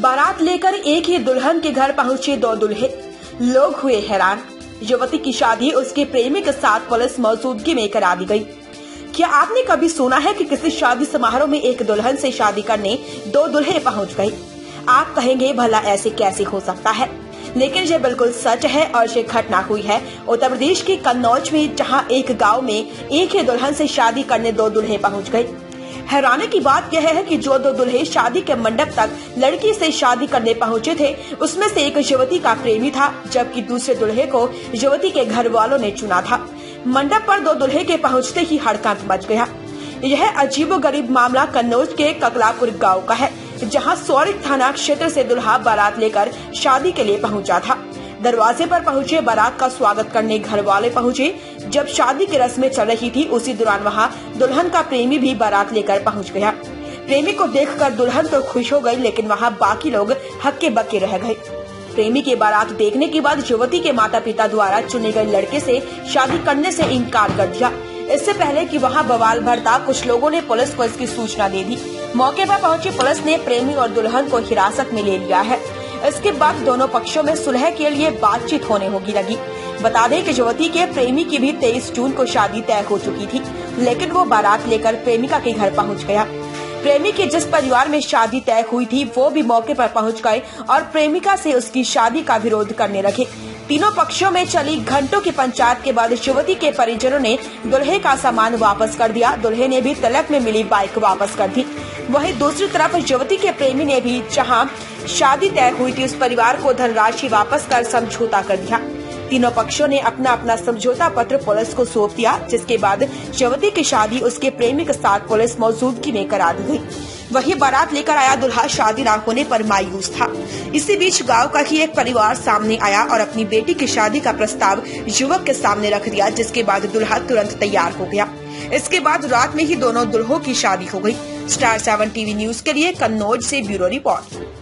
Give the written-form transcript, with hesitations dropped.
बारात लेकर एक ही दुल्हन के घर पहुंचे दो दूल्हे, लोग हुए हैरान। युवती की शादी उसके प्रेमी के साथ पुलिस मौजूदगी में करा दी गई। क्या आपने कभी सुना है कि किसी शादी समारोह में एक दुल्हन से शादी करने दो दूल्हे पहुंच गए? आप कहेंगे भला ऐसे कैसे हो सकता है, लेकिन ये बिल्कुल सच है और ये घटना हुई है उत्तर प्रदेश के कन्नौज में, जहां एक गांव में एक ही दुल्हन से शादी करने दो दूल्हे पहुंच गए। हैरानी की बात यह है कि जो दो दूल्हे शादी के मंडप तक लड़की से शादी करने पहुंचे थे, उसमें से एक युवती का प्रेमी था, जबकि दूसरे दूल्हे को युवती के घर वालों ने चुना था। मंडप पर दो दूल्हे के पहुंचते ही हड़कंप मच गया। यह अजीबोगरीब मामला कन्नौज के ककलापुर गाँव का है, जहां सौरिक थाना क्षेत्र से दुल्हा बारात लेकर शादी के लिए पहुंचा था। दरवाजे पर पहुंचे बारात का स्वागत करने घर वाले पहुंचे। जब शादी की रस्में चल रही थी, उसी दौरान वहां दुल्हन का प्रेमी भी बारात लेकर पहुंच गया। प्रेमी को देखकर दुल्हन तो खुश हो गई, लेकिन वहां बाकी लोग हक्के बक्के रह गए। प्रेमी की बारात देखने के बाद युवती के माता पिता द्वारा चुने गए लड़के से शादी करने से इनकार कर दिया। इससे पहले कि वहां बवाल भड़ता, कुछ लोगों ने पुलिस को इसकी सूचना दे दी। मौके पर पहुंची पुलिस ने प्रेमी और दुल्हन को हिरासत में ले लिया है। इसके बाद दोनों पक्षों में सुलह के लिए बातचीत होने होगी लगी। बता दें कि युवती के प्रेमी की भी 23 जून को शादी तय हो चुकी थी, लेकिन वो बारात लेकर प्रेमिका के घर पहुंच गया। प्रेमी की जिस परिवार में शादी तय हुई थी, वो भी मौके पर पहुंच गए और प्रेमिका से उसकी शादी का विरोध करने लगे। तीनों पक्षों में चली घंटों की पंचायत के बाद युवती के परिजनों ने दुल्हे का सामान वापस कर दिया। दुल्हे ने भी तलब में मिली बाइक वापस कर दी। वहीं दूसरी तरफ युवती के प्रेमी ने भी जहां शादी तय हुई थी, उस परिवार को धनराशि वापस कर समझौता कर दिया। तीनों पक्षों ने अपना अपना समझौता पत्र पुलिस को सौंप दिया, जिसके बाद युवती की शादी उसके प्रेमी के साथ पुलिस मौजूदगी में करा दी गई। वही बारात लेकर आया दुल्हा शादी न होने पर मायूस था। इसी बीच गांव का ही एक परिवार सामने आया और अपनी बेटी की शादी का प्रस्ताव युवक के सामने रख दिया, जिसके बाद दुल्हा तुरंत तैयार हो गया। इसके बाद रात में ही दोनों दुल्हों की शादी हो गई। स्टार 7 टीवी न्यूज के लिए कन्नौज से ब्यूरो रिपोर्ट।